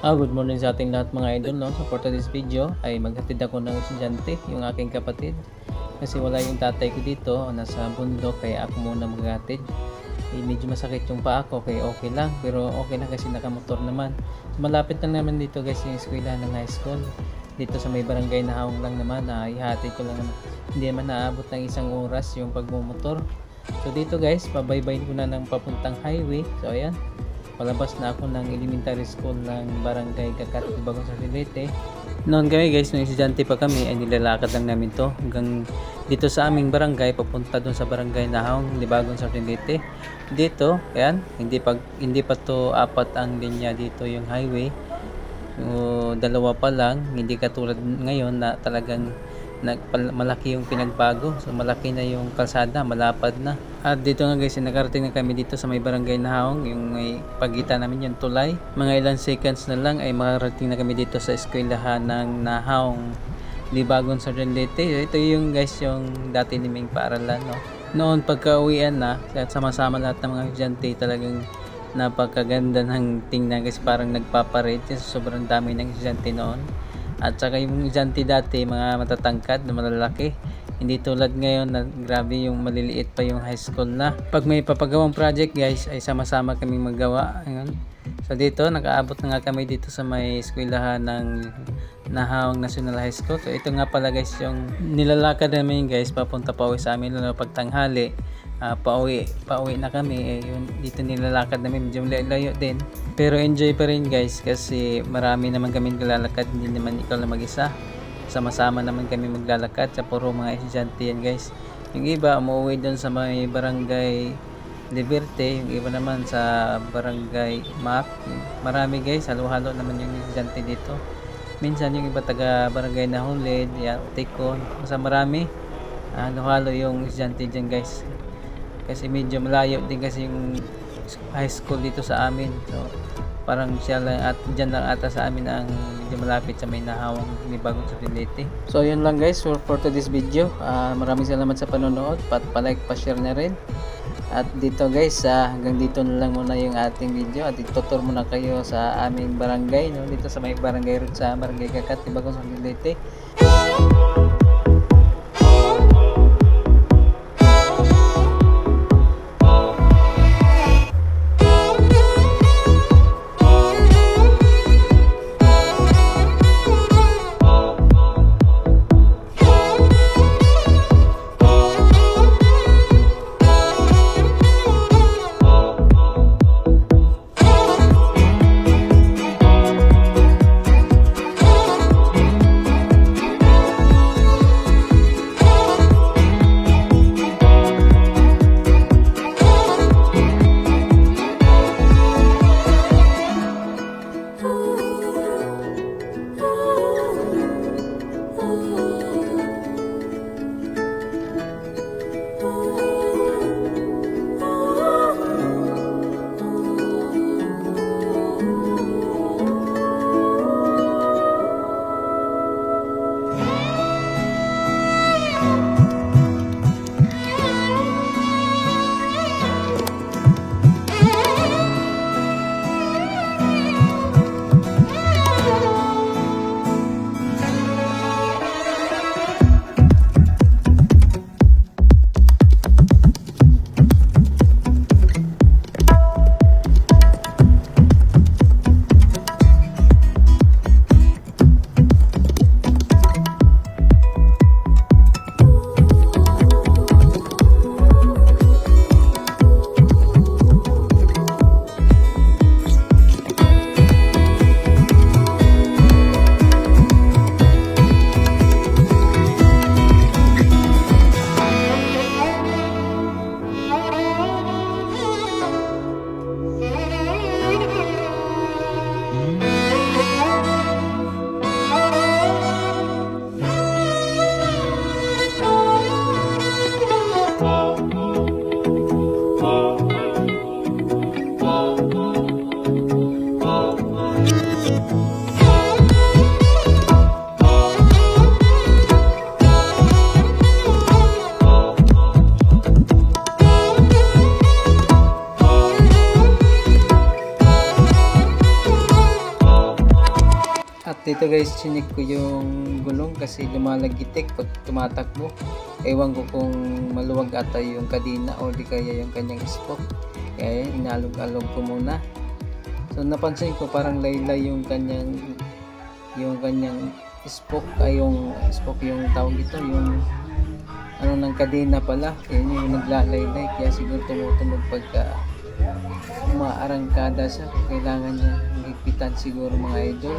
Good morning sa ating lahat mga idol, no? So for today's video ay maghatid ako ng estudyante, yung aking kapatid. Kasi wala yung tatay ko dito, nasa bundok, kaya ako muna maghatid. Medyo masakit yung paa ko, kaya okay lang. Pero okay lang kasi nakamotor naman. So, malapit lang naman dito guys yung eskwela ng high school. Dito sa may barangay na Haong lang naman, ihatid ko lang naman. Hindi naman naabot ng isang oras yung pagmumotor. So dito guys, pabaybayin ko na ng papuntang highway. So ayan, palabas na ako ng elementary school ng barangay Kakat, Bagong Sarilete. Noon kami guys, nung estudyante pa kami, ay nilalakad lang namin to hanggang dito sa aming barangay, papunta doon sa barangay Nahong, Bagong Sarilete. Dito, ayan, hindi pa to apat ang linya dito yung highway. So, dalawa pa lang, hindi katulad ngayon na talagang malaki yung pinagbago. So malaki na yung kalsada, malapad na. At dito nga guys, nakarating na kami dito sa may barangay Nahong, yung may pagitan namin yung tulay. Mga ilang seconds na lang ay makarating na kami dito sa eskwelahan ng Nahong, Bagong Sarilete. Ito yung guys yung dati naming paaralan, no. Noon pagka-uwian na, at sama-sama lahat ng mga estudyante, talagang napakaganda ng tingnan kasi parang nagpaparade kasi sobrang dami ng estudyante noon. At saka yung estudyante dati, mga matatangkad na malalaki. Hindi tulad ngayon na grabe yung maliliit pa yung high school na. Pag may papagawang project guys, ay sama-sama kaming maggawa. Ayun. So dito, nakaabot na nga kami dito sa may eskwelahan ng Nahong National High School. So ito nga pala guys yung nilalakad namin guys, papunta pa uwi sa amin lalo pag tanghali. Pauwi na kami, yun, dito nilalakad namin, medyo layo din, pero enjoy pa rin guys kasi marami naman kami naglalakad, hindi naman ikaw na mag-isa, sama-sama naman kami maglalakad sa puro mga estudyante yan guys. Yung iba umuwi doon sa may barangay Liberte, yung iba naman sa barangay Mac. Marami guys, halo-halo naman yung estudyante dito. Minsan yung iba taga barangay Nahulid, yan, Tikon, basta marami, halo-halo yung estudyante dyan guys. Kasi medyo malayo din kasi yung high school dito sa amin. So parang siya lang at dyan lang ata sa amin ang medyo malapit sa may Nahawang Bagong Sarilete. So yun lang guys for today's video. Maraming salamat sa panonood. Pa-like, pa-share na rin. At dito guys, hanggang dito na lang muna yung ating video. At itutur muna kayo sa aming barangay, no? Dito sa may barangay road sa barangay Kakat, Bagong Sarilete. Dito guys, chinik ko yung gulong kasi lumalagitik pag tumatakbo. Ewan ko kung maluwag ata yung kadena o di kaya yung kanyang spoke. Kaya yan, inalog-alog ko muna. So napansin ko parang laylay yung kanyang spoke ay yung spoke yung tawag ito, yung ano ng kadena pala. Yan yung naglalaylay kaya siguro tumutunog pagka umaarangkada siya. Kailangan niya higpitan siguro mga idol.